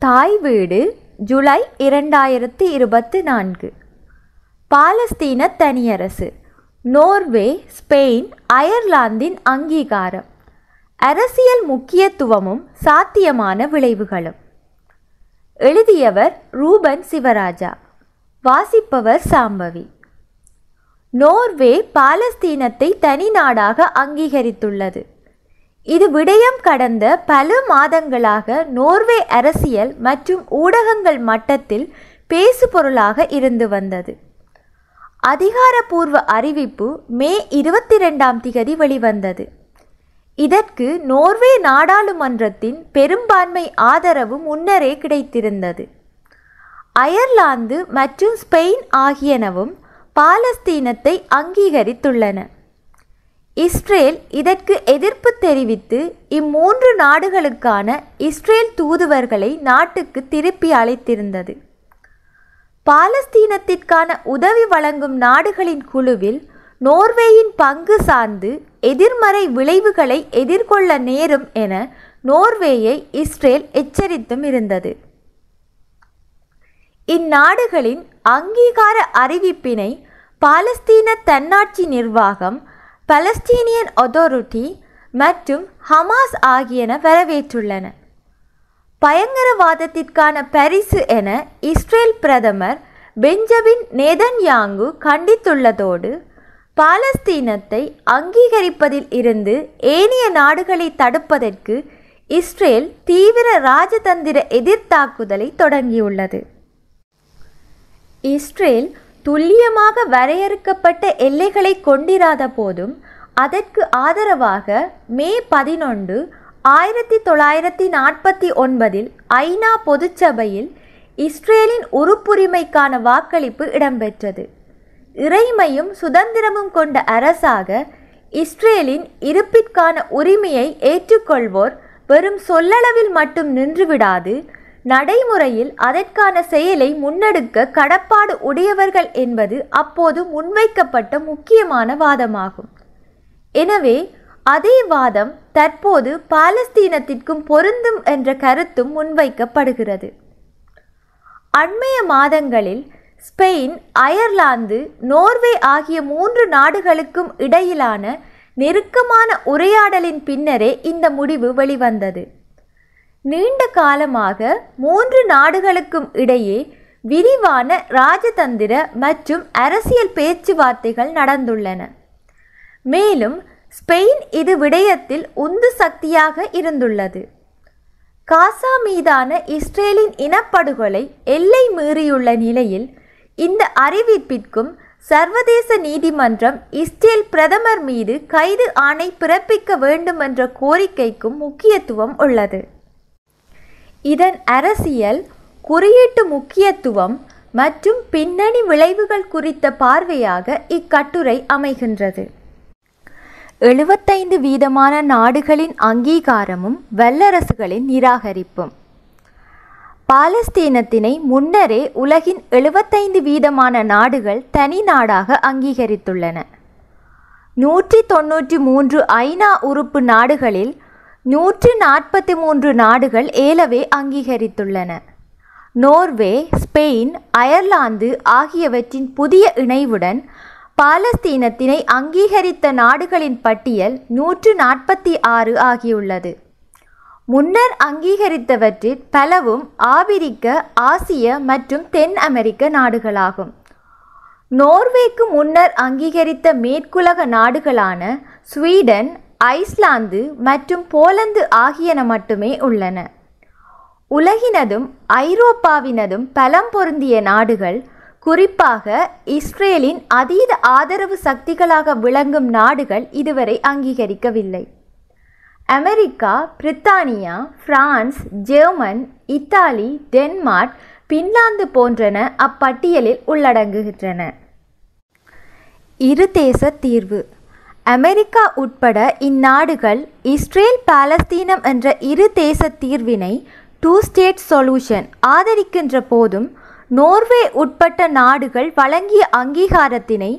தாய் வீடு ஜூலை 2024. பாலஸ்தீன தனியரசு, Norway, Spain, அயர்லாந்தின் அங்கீகாரம், அரசியல் முக்கியத்துவமும் சாத்தியமான விளைவுகளும். எழுதியவர் ரூபன் சிவராஜா. வாசிப்பவர் சாம்பவி. நோர்வே பாலஸ்தீனத்தை தனி நாடாக அங்கீகரித்துள்ளது. இது விடயம் கடந்த பல மாதங்களாக நோர்வே அரசியல் மற்றும் ஊடகங்கள் மட்டத்தில் பேசுபொருளாக இருந்து வந்தது. அதிகாரப்பூர்வ அறிவிப்பு மே 22 வெளிவந்தது. இதற்கு நோர்வே நாடாளுமன்றத்தின் பெரும்பான்மை ஆதரவு முன்னரே கிடைத்திருந்தது. அயர்லாந்து மற்றும் ஸ்பெயின் ஆகியனவும் பாலஸ்தீனத்தை அங்கீகரித்துள்ளன. இஸ்ரேல் இதற்கு எதிர்ப்பு தெரிவித்து இம்மூன்று நாடுகளுக்கான இஸ்ரேல் தூதுவர்களை நாட்டுக்கு திருப்பி அழைத்திருந்தது. பாலஸ்தீனத்திற்கான உதவி வழங்கும் நாடுகளின் குழுவில் நோர்வேயின் பங்கு சார்ந்து எதிர்மறை விளைவுகளை எதிர்கொள்ள நேரும் என நோர்வேயை இஸ்ரேல் எச்சரித்தும் இருந்தது. இந்நாடுகளின் அங்கீகார அறிவிப்பினை பாலஸ்தீன தன்னாட்சி நிர்வாகம், பலஸ்தீனியன் அத்தாரிட்டி மற்றும் ஹமாஸ் ஆகியன வரவேற்றுள்ளன. பயங்கரவாதத்திற்கான பரிசு என இஸ்ரேல் பிரதமர் பெஞ்சமின் நேதன்யாங்கு கண்டித்துள்ளதோடு பாலஸ்தீனத்தை அங்கீகரிப்பதில் இருந்து ஏனைய நாடுகளை தடுப்பதற்கு இஸ்ரேல் தீவிர ராஜதந்திர எதிர்த்தாக்குதலை தொடங்கியுள்ளது. இஸ்ரேல் துல்லியமாக வரையறுக்கப்பட்ட எல்லைகளை கொண்டிராத போதும் அதற்கு ஆதரவாக மே 11, 1949 ஐநா பொதுச்சபையில் இஸ்ரேலின் உறுப்புரிமைக்கான வாக்களிப்பு இடம்பெற்றது. இறைமையும் சுதந்திரமும் கொண்ட அரசாக இஸ்ரேலின் இருப்பிற்கான உரிமையை ஏற்றுக்கொள்வோர் வெறும் சொல்லளவில் மட்டும் நின்றுவிடாது, நடைமுறையில் அதற்கான செயலை முன்னெடுக்க கடப்பாடு உடையவர்கள் என்பது அப்போது முன்வைக்கப்பட்ட முக்கியமான வாதமாகும். எனவே அதே வாதம் தற்போது பாலஸ்தீனத்திற்கும் பொருந்தும் என்ற கருத்தும் முன்வைக்கப்படுகிறது. அண்மைய மாதங்களில் ஸ்பெயின், அயர்லாந்து, நோர்வே ஆகிய 3 நாடுகளுக்கும் இடையிலான நெருக்கமான உரையாடலின் பின்னரே இந்த முடிவு வெளிவந்தது. நீண்ட காலமாக 3 நாடுகளுக்கும் இடையே விரிவான ராஜதந்திர மற்றும் அரசியல் பேச்சுவார்த்தைகள் நடந்துள்ளன. மேலும் ஸ்பெயின் இது விடயத்தில் உந்து சக்தியாக இருந்துள்ளது. காசா மீதான இஸ்ரேலின் இனப்படுகொலை எல்லை மீறியுள்ள நிலையில் இந்த அறிவிப்பிற்கும் சர்வதேச நீதிமன்றம் இஸ்ரேல் பிரதமர் மீது கைது ஆணை பிறப்பிக்க வேண்டும் என்ற கோரிக்கைக்கும் முக்கியத்துவம் உள்ளது. இதன் அரசியல், குறியீட்டு முக்கியத்துவம் மற்றும் பின்னணி விளைவுகள் குறித்த பார்வையாக இக்கட்டுரை அமைகின்றது. 75% நாடுகளின் அங்கீகாரமும் வல்லரசுகளின் நிராகரிப்பும். பாலஸ்தீனத்தினை முன்னரே உலகின் 75% நாடுகள் தனி நாடாக அங்கீகரித்துள்ளன. 193 ஐநா உறுப்பு நாடுகளில் 143 நாடுகள் ஏலவே அங்கீகரித்துள்ளன. நோர்வே, ஸ்பெயின், அயர்லாந்து ஆகியவற்றின் புதிய இணைவுடன் பாலஸ்தீனத்தினை அங்கீகரித்த நாடுகளின் பட்டியல் 146 ஆகியுள்ளது. முன்னர் அங்கீகரித்தவற்றில் பலவும் ஆபிரிக்க, ஆசிய மற்றும் தென் அமெரிக்க நாடுகளாகும். நோர்வேக்கு முன்னர் அங்கீகரித்த மேற்குலக நாடுகளான ஸ்வீடன், ஐஸ்லாந்து மற்றும் போலந்து ஆகியன மட்டுமே உள்ளன. உலகினதும் ஐரோப்பாவினதும் பலம் பொருந்திய நாடுகள், குறிப்பாக இஸ்ரேலின் அதீத ஆதரவு சக்திகளாக விளங்கும் நாடுகள் இதுவரை அங்கீகரிக்கவில்லை. America, Britannia, France, German, Italy, Denmark, Finland போன்றன அப்பட்டியலில் உள்ளடங்குகின்றன. இரு தேச தீர்வு. அமெரிக்கா உட்பட இந்நாடுகள் இஸ்ரேல் பாலஸ்தீனம் என்ற இரு தேச தீர்வினை 2 ஸ்டேட் சொல்யூஷன் ஆதரிக்கின்ற போதும் நோர்வே உட்பட்ட நாடுகள் வழங்கிய அங்கீகாரத்தினை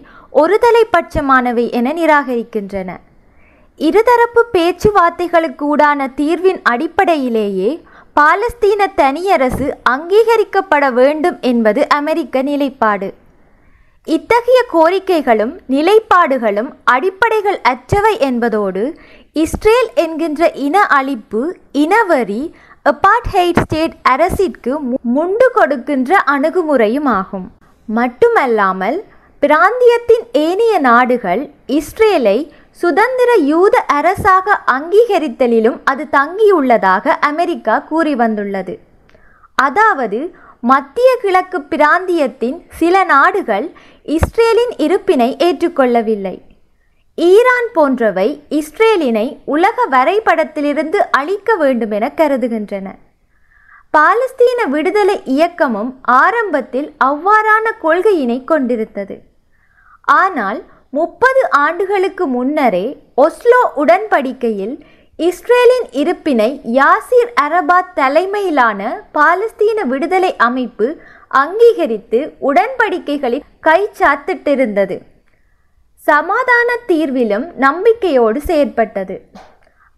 ஒருதலைப்பட்சமானவை என நிராகரிக்கின்றன. இருதரப்பு பேச்சுவார்த்தைகளுக்கு ஊடான தீர்வின் அடிப்படையிலேயே பாலஸ்தீன தனியரசு அங்கீகரிக்கப்பட வேண்டும் என்பது அமெரிக்க நிலைப்பாடு. இத்தகைய கோரிக்கைகளும் நிலைப்பாடுகளும் அடிப்படைகள் அற்றவை என்பதோடு இஸ்ரேல் என்கின்ற இன அழிப்பு, இனவெறி, அபார்ட்ஹெய்ட் ஸ்டேட் அரசிற்கு முண்டு கொடுக்கின்ற அணுகுமுறையும் ஆகும். மட்டுமல்லாமல் பிராந்தியத்தின் ஏனைய நாடுகள் இஸ்ரேலை சுதந்திர யூத அரசாக அங்கீகரித்தலிலும் அது தங்கியுள்ளதாக அமெரிக்கா கூறி வந்துள்ளது. அதாவது மத்திய கிழக்கு பிராந்தியத்தின் சில நாடுகள் இஸ்ரேலின் இருப்பினை ஏற்றுக்கொள்ளவில்லை. ஈரான் போன்றவை இஸ்ரேலினை உலக வரைபடத்திலிருந்து அழிக்க வேண்டுமென கருதுகின்றன. பாலஸ்தீன விடுதலை இயக்கமும் ஆரம்பத்தில் அவ்வாறான கொள்கையினை கொண்டிருந்தது. ஆனால் 30 ஆண்டுகளுக்கு முன்னரே ஒஸ்லோ உடன்படிக்கையில் இஸ்ரேலின் இருப்பினை யாசிர் அரபாத் தலைமையிலான பாலஸ்தீன விடுதலை அமைப்பு அங்கீகரித்து உடன்படிக்கைகளில் கைச்சாத்திட்டிருந்தது. சமாதான தீர்விலும் நம்பிக்கையோடு செயற்பட்டது.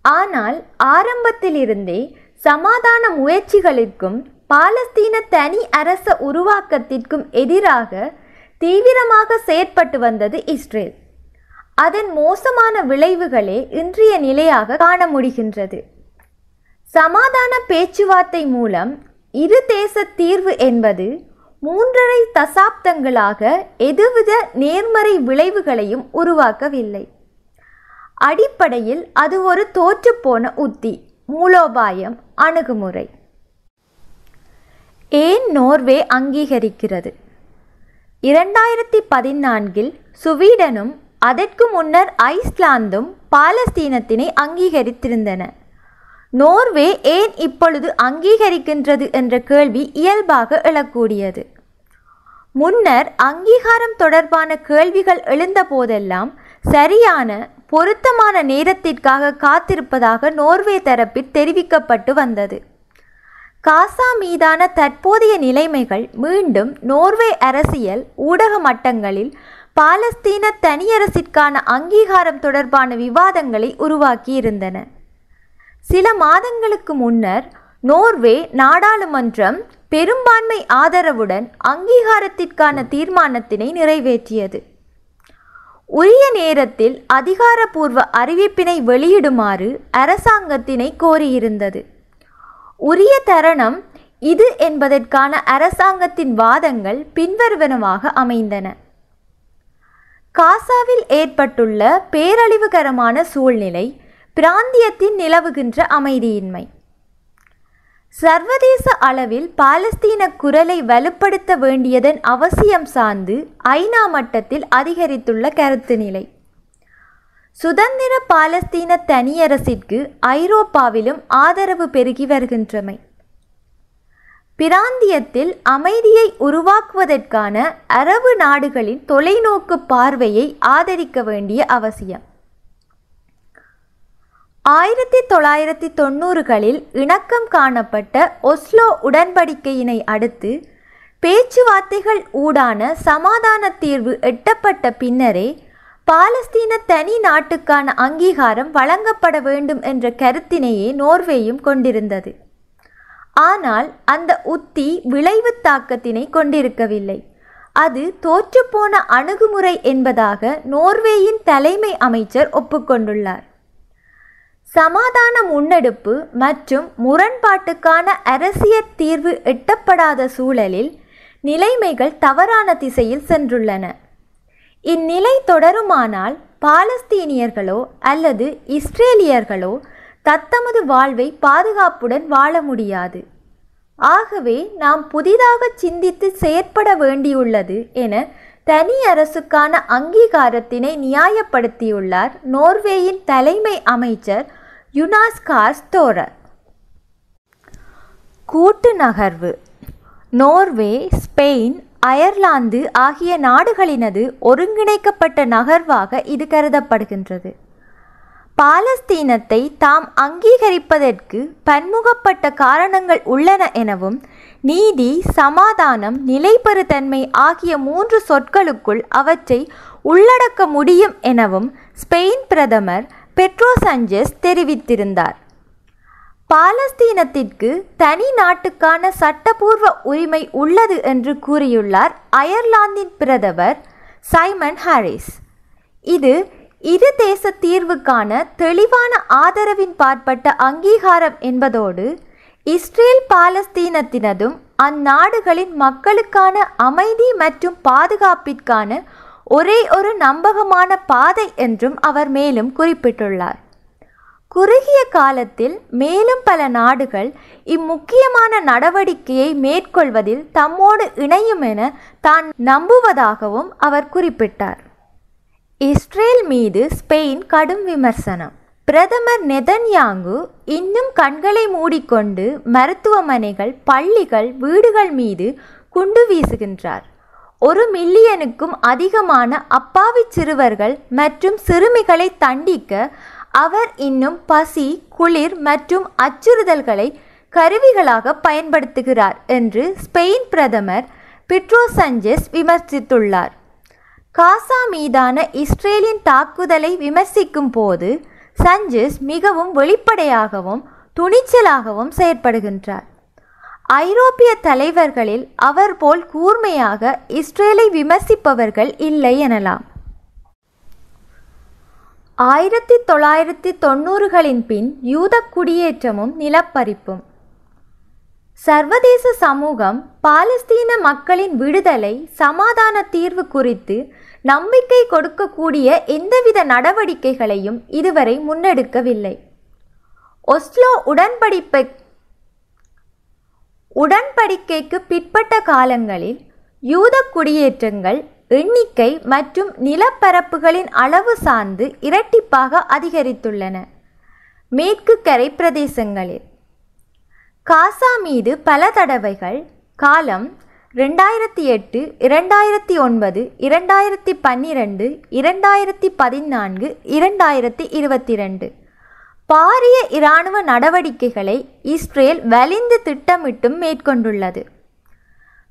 ஆனால் ஆரம்பத்திலிருந்தே சமாதான முயற்சிகளுக்கும் பாலஸ்தீன தனி அரச உருவாக்கத்திற்கும் எதிராக தீவிரமாக செயற்பட்டு வந்தது இஸ்ரேல். அதன் மோசமான விளைவுகளே இன்றைய நிலையாக காண முடிகின்றது. சமாதான பேச்சுவார்த்தை மூலம் இரு தேச தீர்வு என்பது 3.5 தசாப்தங்களாக எதுவித நேர்மறை விளைவுகளையும் உருவாக்கவில்லை. அடிப்படையில் அது ஒரு தோற்றுப்போன உத்தி, மூலோபாயம், அணுகுமுறை. ஏன் நோர்வே அங்கீகரிக்கிறது? 2014 சுவீடனும் அதற்கு முன்னர் ஐஸ்லாந்தும் பாலஸ்தீனத்தினை அங்கீகரித்திருந்தன. நோர்வே ஏன் இப்பொழுது அங்கீகரிக்கின்றது என்ற கேள்வி இயல்பாக எழக்கூடியது. முன்னர் அங்கீகாரம் தொடர்பான கேள்விகள் எழுந்த போதெல்லாம் சரியான பொருத்தமான நேரத்திற்காக காத்திருப்பதாக நோர்வே தரப்பில் தெரிவிக்கப்பட்டு வந்தது. காசா மீதான தற்போதைய நிலைமைகள் மீண்டும் நோர்வே அரசியல் ஊடக மட்டங்களில் பாலஸ்தீன தனியரசிற்கான அங்கீகாரம் தொடர்பான விவாதங்களை உருவாக்கியிருந்தன. சில மாதங்களுக்கு முன்னர் நோர்வே நாடாளுமன்றம் பெரும்பான்மை ஆதரவுடன் அங்கீகாரத்திற்கான தீர்மானத்தினை நிறைவேற்றியது. உரிய நேரத்தில் அதிகாரப்பூர்வ அறிவிப்பினை வெளியிடுமாறு அரசாங்கத்தினை கோரியிருந்தது. உரிய தருணம் இது என்பதற்கான அரசாங்கத்தின் வாதங்கள் பின்வருவனவாக அமைந்தன. காசாவில் ஏற்பட்டுள்ள பேரழிவுகரமான சூழ்நிலை, பிராந்தியத்தின் நிலவுகின்ற அமைதியின்மை, சர்வதேச அளவில் பாலஸ்தீன குரலை வலுப்படுத்த வேண்டியதன் அவசியம் சார்ந்து ஐநா மட்டத்தில் அதிகரித்துள்ள கருத்து நிலை, சுதந்திர பாலஸ்தீன தனியரசிற்கு ஐரோப்பாவிலும் ஆதரவு பெருகி வருகின்றமை, பிராந்தியத்தில் அமைதியை உருவாக்குவதற்கான அரபு நாடுகளின் தொலைநோக்கு பார்வையை ஆதரிக்க வேண்டிய அவசியம். 1990களில் இணக்கம் காணப்பட்ட ஒஸ்லோ உடன்படிக்கையினை அடுத்து பேச்சுவார்த்தைகள் ஊடான சமாதான தீர்வு எட்டப்பட்ட பின்னரே பாலஸ்தீன தனி நாட்டுக்கான அங்கீகாரம் வழங்கப்பட வேண்டும் என்ற கருத்தினையே நோர்வேயும் கொண்டிருந்தது. ஆனால் அந்த உத்தி விளைவு தாக்கத்தினை கொண்டிருக்கவில்லை. அது தோற்றுப்போன அணுகுமுறை என்பதாக நோர்வேயின் தலைமை அமைச்சர் ஒப்புக்கொண்டுள்ளார். சமாதான முன்னெடுப்பு மற்றும் முரண்பாட்டுக்கான அரசியல் தீர்வு எட்டப்படாத சூழலில் நிலைமைகள் தவறான திசையில் சென்றுள்ளன. இந்நிலை தொடருமானால் பாலஸ்தீனியர்களோ அல்லது இஸ்ரேலியர்களோ தத்தமது வாழ்வை பாதுகாப்புடன் வாழ முடியாது. ஆகவே நாம் புதிதாக சிந்தித்து செயற்பட வேண்டியுள்ளது என தனி அரசுக்கான அங்கீகாரத்தினை நியாயப்படுத்தியுள்ளார் நோர்வேயின் தலைமை அமைச்சர் யுனாஸ் கார் ஸ்டோரர். கூட்டு நகர்வு. நோர்வே, ஸ்பெயின், அயர்லாந்து ஆகிய நாடுகளினது ஒருங்கிணைக்கப்பட்ட நகர்வாக இது கருதப்படுகின்றது. பாலஸ்தீனத்தை தாம் அங்கீகரிப்பதற்கு பன்முகப்பட்ட காரணங்கள் உள்ளன எனவும் நீதி, சமாதானம், நிலைபெறுதன்மை ஆகிய 3 சொற்களுக்குள் அவற்றை உள்ளடக்க முடியும் எனவும் ஸ்பெயின் பிரதமர் பெட்ரோ சாnchez தெரிவித்திருந்தார். பாலஸ்தீனத்திற்கு தனி நாட்டுக்கான சட்டபூர்வ உரிமை உள்ளது என்று கூறியுள்ளார் அயர்லாந்தின் பிரதமர் சைமன் ஹாரிஸ். இது இரு தேச தீர்வுக்கான தெளிவான ஆதரவின் பாற்பட்ட அங்கீகாரம் என்பதோடு இஸ்ரேல் பாலஸ்தீனத்தினதும் அந்நாடுகளின் மக்களுக்கான அமைதி மற்றும் பாதுகாப்பிற்கான ஒரே ஒரு நம்பகமான பாதை என்றும் அவர் மேலும் குறிப்பிட்டுள்ளார். குறுகிய காலத்தில் மேலும் பல நாடுகள் இம்முக்கியமான நடவடிக்கையை மேற்கொள்வதில் தம்மோடு இணையும் என தான் நம்புவதாகவும் அவர் குறிப்பிட்டார். இஸ்ரேல் மீது ஸ்பெயின் கடும் விமர்சனம். பிரதமர் நெதன்யாகு இன்னும் கண்களை மூடிக்கொண்டு மருத்துவமனைகள், பள்ளிகள், வீடுகள் மீது குண்டு வீசுகின்றார். 1 மில்லியனுக்கும் அதிகமான அப்பாவி சிறுவர்கள் மற்றும் சிறுமிகளை தண்டிக்க அவர் இன்னும் பசி, குளிர் மற்றும் அச்சுறுத்தல்களை கருவிகளாக பயன்படுத்துகிறார் என்று ஸ்பெயின் பிரதமர் பெட்ரோ சாnchez விமர்சித்துள்ளார். காசா மீதான இஸ்ரேலின் தாக்குதலை விமர்சிக்கும் போது சாnchez மிகவும் வெளிப்படையாகவும் துணிச்சலாகவும் செயற்படுகின்றார். ஐரோப்பிய தலைவர்களில் அவர் போல் கூர்மையாக இஸ்ரேலை விமர்சிப்பவர்கள் இல்லை எனலாம். 1990களின் பின் யூத குடியேற்றமும் நிலப்பரிப்பும். சர்வதேச சமூகம் பாலஸ்தீன மக்களின் விடுதலை, சமாதான தீர்வு குறித்து நம்பிக்கை கொடுக்கக்கூடிய எந்தவித நடவடிக்கைகளையும் இதுவரை முன்னெடுக்கவில்லை. ஒஸ்லோ உடன்படிக்கைக்கு பிற்பட்ட காலங்களில் யூத குடியேற்றங்கள் எண்ணிக்கை மற்றும் நிலப்பரப்புகளின் அளவு சார்ந்து இரட்டிப்பாக அதிகரித்துள்ளன. மேற்கு கரை பிரதேசங்களில் காசா மீது பல தடவைகள் காலம் 2008, 2009, 2012, 2014, 2022 பாரிய இராணுவ நடவடிக்கைகளை இஸ்ரேல் வலிந்து திட்டமிட்டும் மேற்கொண்டுள்ளது.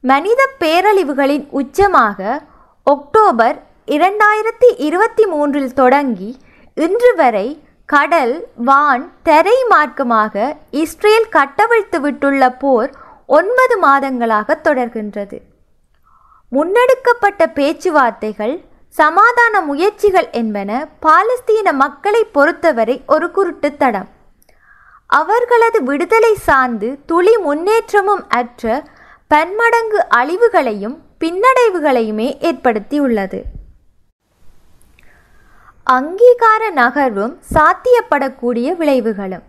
மனித பேரழிவுகளின் உச்சமாக அக்டோபர் 2023 தொடங்கி இன்று வரை கடல், வான், தரை மார்க்கமாக இஸ்ரேல் கட்டவிழ்த்து விட்டுள்ள போர் 9 மாதங்களாக தொடர்கின்றது. முன்னெடுக்கப்பட்ட பேச்சுவார்த்தைகள், சமாதான முயற்சிகள் என்பன பாலஸ்தீன மக்களை பொறுத்தவரை ஒரு குருட்டுத்தடம். அவர்களது விடுதலை சார்ந்து துளி முன்னேற்றமும் அற்ற பன்மடங்கு அழிவுகளையும் பின்னடைவுகளையுமே ஏற்படுத்தியுள்ளது. அங்கீகார நகர்வும் சாத்தியப்படக்கூடிய விளைவுகளும்.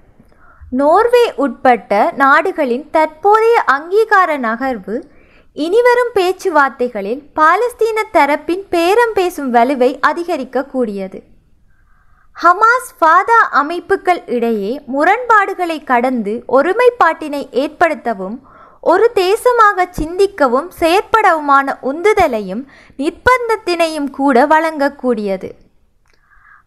நோர்வே உட்பட்ட நாடுகளின் தற்போதைய அங்கீகார நகர்வு இனிவரும் பேச்சுவார்த்தைகளில் பாலஸ்தீன தரப்பின் பேரம் பேசும் வலுவை அதிகரிக்கக்கூடியது. ஹமாஸ், ஃபாதா அமைப்புகள் இடையே முரண்பாடுகளை கடந்து ஒருமைப்பாட்டினை ஏற்படுத்தவும் ஒரு தேசமாக சிந்திக்கவும் செயற்படவுமான உந்துதலையும் நிர்பந்தத்தினையும் கூட வழங்கக்கூடியது.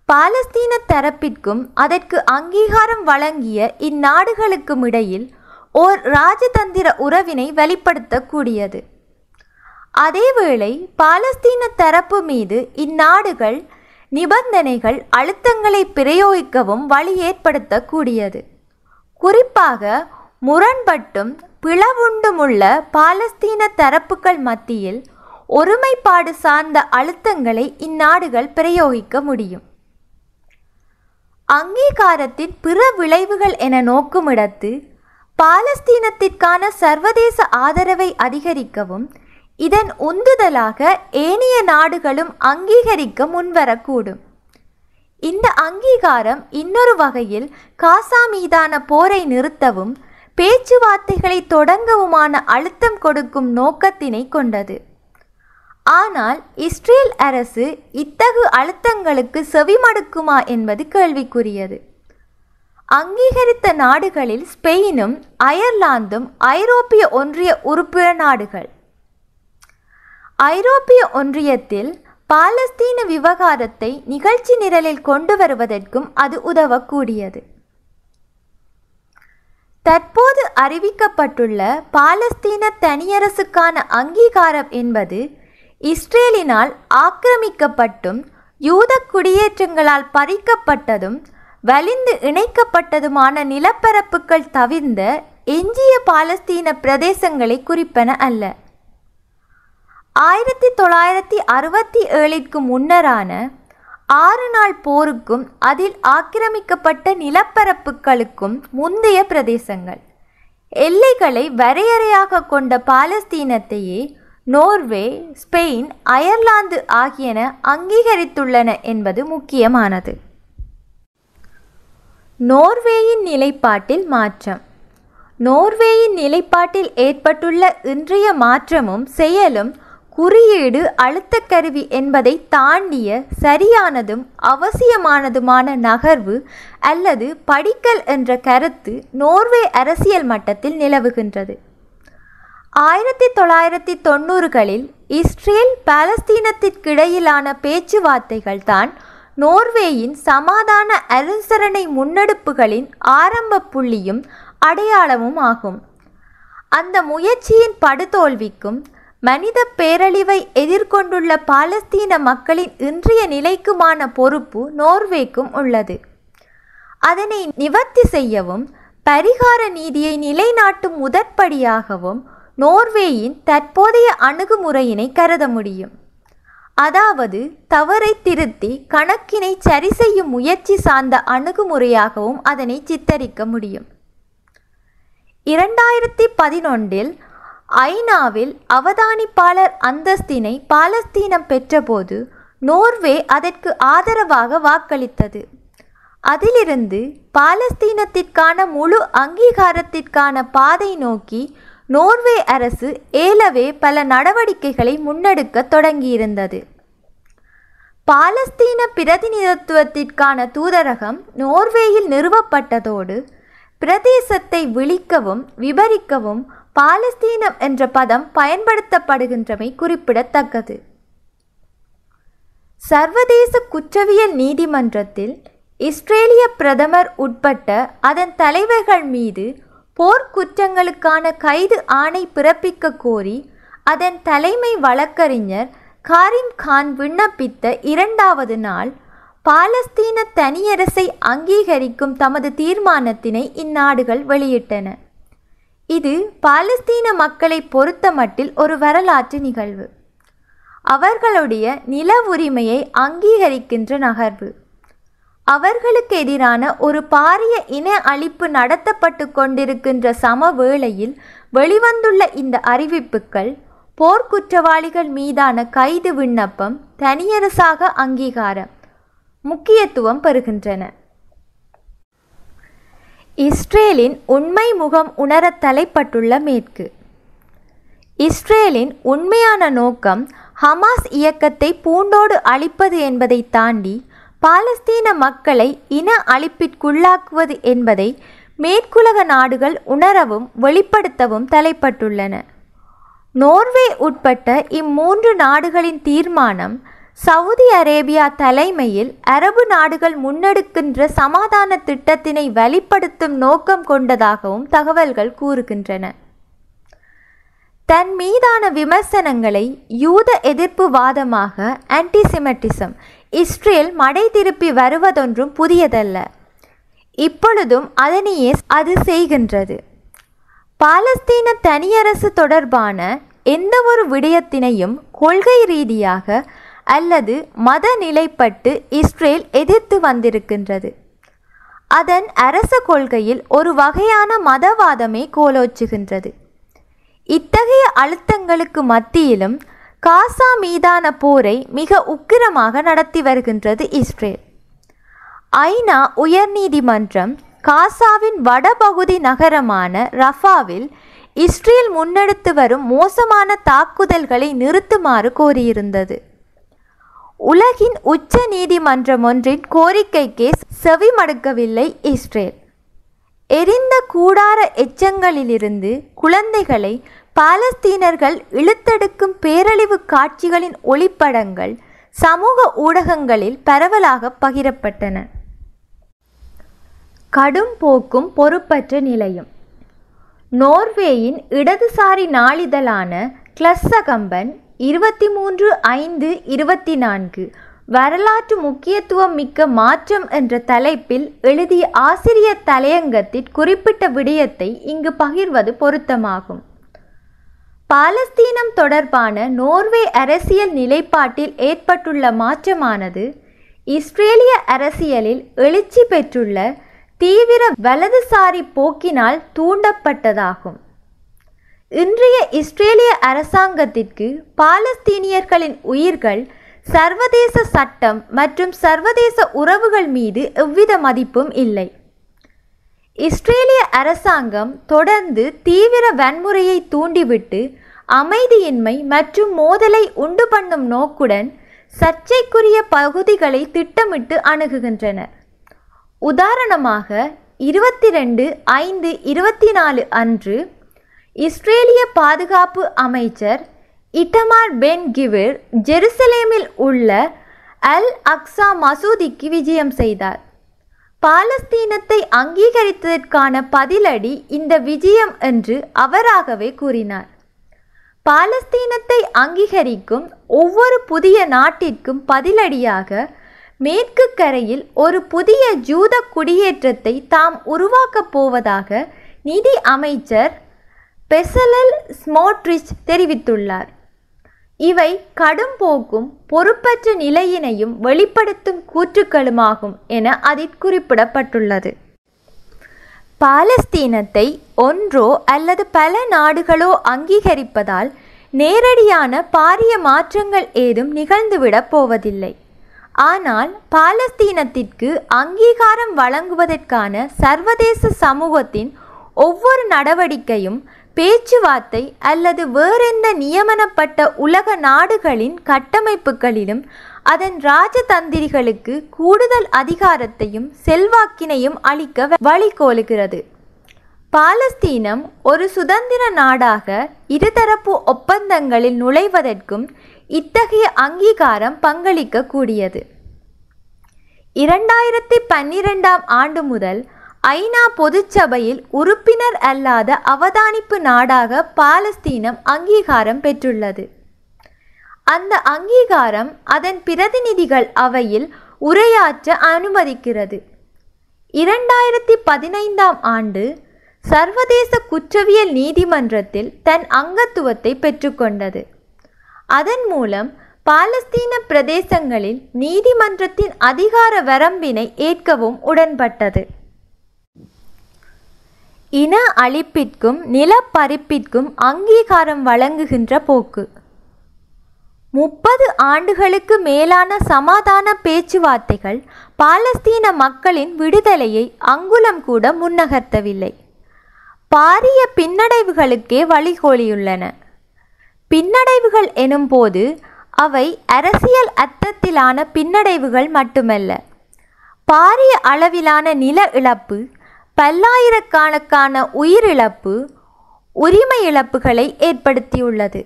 பாலஸ்தீன தரப்பிற்கும் அதற்கு அங்கீகாரம் வழங்கிய இந்நாடுகளுக்கும் இடையில் ஓர் இராஜதந்திர உறவினை வெளிப்படுத்தக்கூடியது. அதேவேளை பாலஸ்தீன தரப்பு மீது இந்நாடுகள் நிபந்தனைகள், அழுத்தங்களை பிரயோகிக்கவும் வழி ஏற்படுத்தக்கூடியது. குறிப்பாக முரண்பட்டும் பிளவுண்டுமுள்ள பாலஸ்தீன தரப்புகள் மத்தியில் ஒருமைப்பாடு சார்ந்த அழுத்தங்களை இந்நாடுகள் பிரயோகிக்க முடியும். அங்கீகாரத்தின் பிற விளைவுகள் என நோக்குமிடத்து பாலஸ்தீனத்திற்கான சர்வதேச ஆதரவை அதிகரிக்கவும் இதன் உந்துதலாக ஏனைய நாடுகளும் அங்கீகரிக்க முன்வரக்கூடும். இந்த அங்கீகாரம் இன்னொரு வகையில் காசா மீதான போரை நிறுத்தவும் பேச்சுவார்த்தைகளை தொடங்கவுமான அழுத்தம் கொடுக்கும் நோக்கத்தினை கொண்டது. ஆனால் இஸ்ரேல் அரசு இத்தகு அழுத்தங்களுக்கு செவிமடுக்குமா என்பது கேள்விக்குரியது. அங்கீகரித்த நாடுகளில் ஸ்பெயினும் அயர்லாந்தும் ஐரோப்பிய ஒன்றிய உறுப்பினர் நாடுகள். ஐரோப்பிய ஒன்றியத்தில் பாலஸ்தீன விவகாரத்தை நிகழ்ச்சி நிரலில் கொண்டு வருவதற்கும் அது உதவக்கூடியது. தற்போது அறிவிக்கப்பட்டுள்ள பாலஸ்தீன தனியரசுக்கான அங்கீகாரம் என்பது இஸ்ரேலினால் ஆக்கிரமிக்கப்பட்டும் யூத குடியேற்றங்களால் பறிக்கப்பட்டதும் வலிந்து இணைக்கப்பட்டதுமான நிலப்பரப்புகள் தவிர்ந்த எஞ்சிய பாலஸ்தீன பிரதேசங்களை குறிப்பன அல்ல. 1967 முன்னரான 6 நாள் போருக்கும் அதில் ஆக்கிரமிக்கப்பட்ட நிலப்பரப்புகளுக்கும் முந்தைய பிரதேசங்கள் எல்லைகளை வரையறையாக கொண்ட பாலஸ்தீனத்தையே நோர்வே, ஸ்பெயின், அயர்லாந்து ஆகியன அங்கீகரித்துள்ளன என்பது முக்கியமானது. நோர்வேயின் நிலைப்பாட்டில் மாற்றம். நோர்வேயின் நிலைப்பாட்டில் ஏற்பட்டுள்ள இன்றைய மாற்றமும் செயலும் குறியீடு அழுத்த கருவி என்பதை தாண்டிய சரியானதும் அவசியமானதுமான நகர்வு அல்லது படிக்கல் என்ற கருத்து நோர்வே அரசியல் மட்டத்தில் நிலவுகின்றது. 1990களில் இஸ்ரேல் பாலஸ்தீனத்திற்கிடையிலான பேச்சுவார்த்தைகள் தான் நோர்வேயின் சமாதான அனுசரணை முன்னெடுப்புகளின் ஆரம்ப புள்ளியும் அடையாளமும் ஆகும். அந்த முயற்சியின் படுதோல்விக்கும் மனித பேரழிவை எதிர்கொண்டுள்ள பாலஸ்தீன மக்களின் இன்றைய நிலைக்குமான பொறுப்பு நோர்வேக்கும் உள்ளது. அதனை நிவர்த்தி செய்யவும் பரிகார நீதியை நிலைநாட்டும் முதற்படியாகவும் நோர்வேயின் தற்போதைய அணுகுமுறையினை கருத முடியும். அதாவது தவறை திருத்தி கணக்கினை சரி செய்யும் முயற்சி சார்ந்த அணுகுமுறையாகவும் அதனை சித்தரிக்க முடியும். 2011 ஐநாவில் அவதானிப்பாளர் அந்தஸ்தினை பாலஸ்தீனம் பெற்றபோது நோர்வே அதற்கு ஆதரவாக வாக்களித்தது. அதிலிருந்து பாலஸ்தீனத்திற்கான முழு அங்கீகாரத்திற்கான பாதை நோக்கி நோர்வே அரசு ஏலவே பல நடவடிக்கைகளை முன்னெடுக்க தொடங்கியிருந்தது. பாலஸ்தீன பிரதிநிதித்துவத்திற்கான தூதரகம் நோர்வேயில் நிறுவப்பட்டதோடு பிரதேசத்தை விளிக்கவும் விபரிக்கவும் பாலஸ்தீனம் என்ற பதம் பயன்படுத்தப்படுகின்றமை குறிப்பிடத்தக்கது. சர்வதேச குற்றவியல் நீதிமன்றத்தில் இஸ்ரேலிய பிரதமர் உட்பட்ட அதன் தலைவர்கள் மீது போர்க்குற்றங்களுக்கான கைது ஆணை பிறப்பிக்க கோரி அதன் தலைமை வழக்கறிஞர் காரிம் கான் விண்ணப்பித்த 2வது நாள் பாலஸ்தீன தனியரசை அங்கீகரிக்கும் தமது தீர்மானத்தினை இந்நாடுகள் வெளியிட்டன. இது பாலஸ்தீன மக்களை பொறுத்தமட்டில் ஒரு வரலாற்று நிகழ்வு. அவர்களுடைய நில உரிமையை அங்கீகரிக்கின்ற நகர்வு. அவர்களுக்கு எதிரான ஒரு பாரிய இன அழிப்பு நடத்தப்பட்டு கொண்டிருக்கின்ற சமவேளையில் வெளிவந்துள்ள இந்த அறிவிப்புகள் போர்க்குற்றவாளிகள் மீதான கைது விண்ணப்பம் தனியரசாக அங்கீகாரம் முக்கியத்துவம் பெறுகின்றன. இஸ்ரேலின் உண்மை முகம் உணர தலைப்பட்டுள்ள மேற்கு. இஸ்ரேலின் உண்மையான நோக்கம் ஹமாஸ் இயக்கத்தை பூண்டோடு அழிப்பது என்பதை தாண்டி பாலஸ்தீன மக்களை இன அழிப்பிற்குள்ளாக்குவது என்பதை மேற்குலக நாடுகள் உணரவும் வெளிப்படுத்தவும் தலைப்பட்டுள்ளன. நோர்வே உட்பட்ட இம்மூன்று நாடுகளின் தீர்மானம் சவுதி அரேபியா தலைமையில் அரபு நாடுகள் முன்னெடுக்கின்ற சமாதான திட்டத்தினை வெளிப்படுத்தும் நோக்கம் கொண்டதாகவும் தகவல்கள் கூறுகின்றன. தன் மீதான விமர்சனங்களை யூத எதிர்ப்பு வாதமாக ஆன்டிசெமிட்டிசம் இஸ்ரேல் மடை திருப்பி வருவதொன்றும் புதியதல்ல. இப்பொழுதும் அதனையே அது செய்கின்றது. பாலஸ்தீன தனியரசு தொடர்பான எந்த ஒரு விடயத்தினையும் கொள்கை ரீதியாக அல்லது மத நிலைப்பட்டு இஸ்ரேல் எதிர்த்து வந்திருக்கின்றது. அதன் அரச கொள்கையில் ஒரு வகையான மதவாதமே கோலோச்சுகின்றது. இத்தகைய அழுத்தங்களுக்கு மத்தியிலும் காசா மீதான போரை மிக உக்கிரமாக நடத்தி வருகின்றது இஸ்ரேல். ஐநா உயர்நீதிமன்றம் காசாவின் வடபகுதி நகரமான ரஃபாவில் இஸ்ரேல் முன்னெடுத்து வரும் மோசமான தாக்குதல்களை நிறுத்துமாறு கோரியிருந்தது. உலகின் உச்ச நீதிமன்றம் ஒன்றின் கோரிக்கைக்கே செவிமடுக்கவில்லை இஸ்ரேல். எரிந்த கூடார எச்சங்களிலிருந்து குழந்தைகளை பாலஸ்தீனர்கள் இழுத்தெடுக்கும் பேரழிவு காட்சிகளின் ஒளிப்படங்கள் சமூக ஊடகங்களில் பரவலாக பகிரப்பட்டன. கடும் போக்கும் பொறுப்பற்ற நிலையும். நோர்வேயின் இடதுசாரி நாளிதழான கிளஸ்ஸகம்பன் 23/5/24 வரலாற்று முக்கியத்துவம் மிக்க மாற்றம் என்ற தலைப்பில் எழுதிய ஆசிரியர் தலையங்கத்தில் குறிப்பிட்ட விடயத்தை இங்கு பகிர்வது பொருத்தமாகும். பாலஸ்தீனம் தொடர்பான நோர்வே அரசியல் நிலைப்பாட்டில் ஏற்பட்டுள்ள மாற்றமானது இஸ்ரேலிய அரசியலில் எழுச்சி பெற்றுள்ள தீவிர வலதுசாரி போக்கினால் தூண்டப்பட்டதாகும். இன்றைய இஸ்ரேலிய அரசாங்கத்திற்கு பாலஸ்தீனியர்களின் உயிர்கள், சர்வதேச சட்டம் மற்றும் சர்வதேச உறவுகள் மீது எவ்வித மதிப்பும் இல்லை. இஸ்ரேலிய அரசாங்கம் தொடர்ந்து தீவிர வன்முறையை தூண்டிவிட்டு அமைதியின்மை மற்றும் மோதலை உண்டு பண்ணும் நோக்குடன் சர்ச்சைக்குரிய பகுதிகளை திட்டமிட்டு அணுகுகின்றனர். உதாரணமாக 22/5/24 அன்று இஸ்ரேலிய பாதுகாப்பு அமைச்சர் இட்டமார் பென் கிவிர் ஜெருசலேமில் உள்ள அல் அக்ஸா மசூதிக்கு விஜயம் செய்தார். பாலஸ்தீனத்தை அங்கீகரித்ததற்கான பதிலடி இந்த விஜயம் என்று அவராகவே கூறினார். பாலஸ்தீனத்தை அங்கீகரிக்கும் ஒவ்வொரு புதிய நாட்டிற்கும் பதிலடியாக மேற்கு கரையில் ஒரு புதிய ஜூத குடியேற்றத்தை தாம் உருவாக்கப் போவதாக நிதி அமைச்சர் பெசலல் ஸ்மோட்ரிச் தெரிவித்துள்ளார். இவை கடும் போக்கும் பொறுப்பற்ற நிலையினையும் வெளிப்படுத்தும் கூற்றுக்களுமாகும் என அதில் குறிப்பிடப்பட்டுள்ளது. பாலஸ்தீனத்தை ஒன்றோ அல்லது பல நாடுகளோ அங்கீகரிப்பதால் நேரடியான பாரிய மாற்றங்கள் ஏதும் நிகழ்ந்துவிடப் போவதில்லை. ஆனால் பாலஸ்தீனத்திற்கு அங்கீகாரம் வழங்குவதற்கான சர்வதேச சமூகத்தின் ஒவ்வொரு நடவடிக்கையும் பேச்சுவார்த்தை அல்லது வேறெந்த நியமனப்பட்ட உலக நாடுகளின் கட்டமைப்புகளிலும் அதன் ராஜதந்திரிகளுக்கு கூடுதல் அதிகாரத்தையும் செல்வாக்கினையும் அளிக்க வழிகோலுகிறது. பாலஸ்தீனம் ஒரு சுதந்திர நாடாக இருதரப்பு ஒப்பந்தங்களில் நுழைவதற்கும் இத்தகைய அங்கீகாரம் பங்களிக்க கூடியது. 2012ஆம் ஆண்டு முதல் ஐநா பொதுச்சபையில் உறுப்பினர் அல்லாத அவதானிப்பு நாடாக பாலஸ்தீனம் அங்கீகாரம் பெற்றுள்ளது. அந்த அங்கீகாரம் அதன் பிரதிநிதிகள் அவையில் உரையாற்ற அனுமதிக்கிறது. 2015ஆம் ஆண்டு சர்வதேச குற்றவியல் நீதிமன்றத்தில் தன் அங்கத்துவத்தை பெற்றுக்கொண்டது. அதன் மூலம் பாலஸ்தீன பிரதேசங்களில் நீதிமன்றத்தின் அதிகார வரம்பினை ஏற்கவும் உடன்பட்டது. இன அழிப்பிற்கும் நிலப்பறிப்பிற்கும் அங்கீகாரம் வழங்குகின்ற போக்கு. 30 ஆண்டுகளுக்கு மேலான சமாதான பேச்சுவார்த்தைகள் பாலஸ்தீன மக்களின் விடுதலையை அங்குலம் கூட முன்னகர்த்தவில்லை. பாரிய பின்னடைவுகளுக்கே வழிகோலியுள்ளன. பின்னடைவுகள் எனும்போது அவை அரசியல் அர்த்தத்திலான பின்னடைவுகள் மட்டுமல்ல. பாரிய அளவிலான நில இழப்பு, பல்லாயிரக்கணக்கான உயிரிழப்பு, உரிமை இழப்புகளை ஏற்படுத்தியுள்ளது.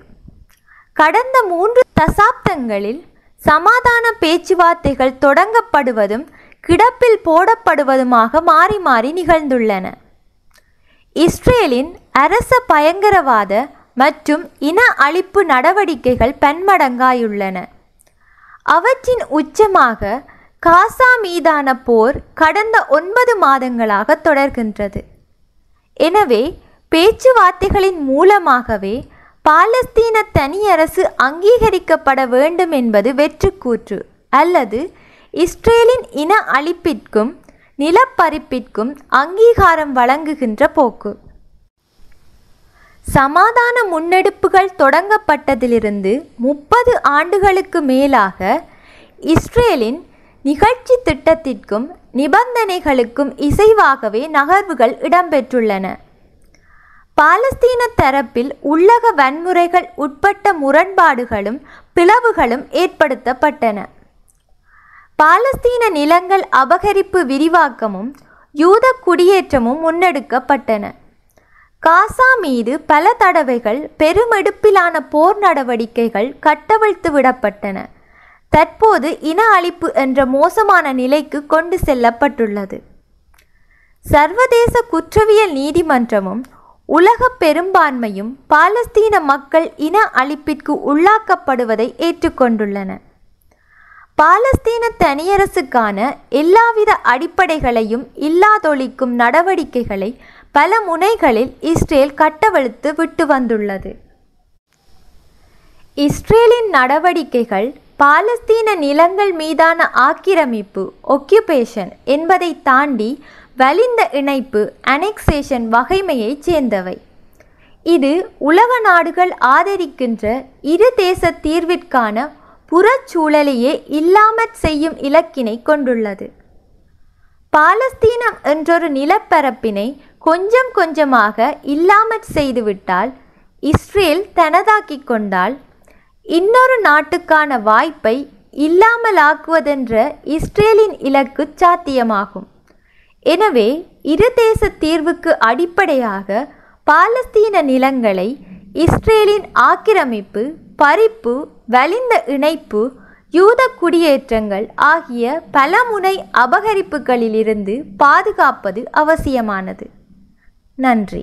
கடந்த 3 தசாப்தங்களில் சமாதான பேச்சுவார்த்தைகள் தொடங்கப்படுவதும் கிடப்பில் போடப்படுவதுமாக மாறி மாறி நிகழ்ந்துள்ளன. இஸ்ரேலின் அரச பயங்கரவாத மற்றும் இன அழிப்பு நடவடிக்கைகள் பன்மடங்காயுள்ளன. அவற்றின் உச்சமாக காசா மீதான போர் கடந்த 9 மாதங்களாக தொடர்கின்றது. எனவே பேச்சுவார்த்தைகளின் மூலமாகவே பாலஸ்தீன தனியரசு அங்கீகரிக்கப்பட வேண்டும் என்பது வெற்றுக்கூற்று அல்லது இஸ்ரேலின் இன அழிப்பிற்கும் நிலப்பறிப்பிற்கும் அங்கீகாரம் வழங்குகின்ற போக்கு. சமாதான முன்னெடுப்புகள் தொடங்கப்பட்டதிலிருந்து 30 ஆண்டுகளுக்கு மேலாக இஸ்ரேலின் நிகழ்ச்சி திட்டத்திற்கும் நிபந்தனைகளுக்கும் இசைவாகவே நகர்வுகள் இடம்பெற்றுள்ளன. பாலஸ்தீன தரப்பில் உள்ளக வன்முறைகள் உட்பட்ட முரண்பாடுகளும் பிளவுகளும் ஏற்படுத்தப்பட்டன. பாலஸ்தீன நிலங்கள் அபகரிப்பு விரிவாக்கமும் யூத குடியேற்றமும் முன்னெடுக்கப்பட்டன. காசா மீது பல தடவைகள் பெருமெடுப்பிலான போர் நடவடிக்கைகள் கட்டவிழ்த்து விடப்பட்டன. தற்போது இன அழிப்பு என்ற மோசமான நிலைக்கு கொண்டு செல்லப்பட்டுள்ளது. சர்வதேச குற்றவியல் நீதிமன்றமும் உலக பெரும்பான்மையும் பாலஸ்தீன மக்கள் இன அழிப்பிற்கு உள்ளாக்கப்படுவதை ஏற்றுக்கொண்டுள்ளன. பாலஸ்தீன தனியரசுக்கான எல்லாவித அடிப்படைகளையும் இல்லாதொழிக்கும் நடவடிக்கைகளை பல முனைகளில் இஸ்ரேல் கட்டவிழ்த்து விட்டு வந்துள்ளது. இஸ்ரேலின் நடவடிக்கைகள் பாலஸ்தீன நிலங்கள் மீதான ஆக்கிரமிப்பு ஒக்யுபேஷன் என்பதை தாண்டி வலிந்த இணைப்பு அனெக்சேஷன் வகைமையைச் சேர்ந்தவை. இது உலக நாடுகள் ஆதரிக்கின்ற இரு தேச தீர்விற்கான புறச்சூழலையே இல்லாமற் செய்யும் இலக்கினை கொண்டுள்ளது. பாலஸ்தீனம் என்றொரு நிலப்பரப்பினை கொஞ்சம் கொஞ்சமாக இல்லாமற் செய்துவிட்டால், இஸ்ரேல் தனதாக்கிக் கொண்டால், இன்னொரு நாட்டுக்கான வாய்ப்பை இல்லாமலாக்குவதென்ற இஸ்ரேலின் இலக்கு சாத்தியமாகும். எனவே இரு தேச தீர்வுக்கு அடிப்படையாக பாலஸ்தீன நிலங்களை இஸ்ரேலின் ஆக்கிரமிப்பு, பறிப்பு, வலிந்த இணைப்பு, யூத குடியேற்றங்கள் ஆகிய பலமுனை அபகரிப்புகளிலிருந்து பாதுகாப்பது அவசியமானது. நன்றி.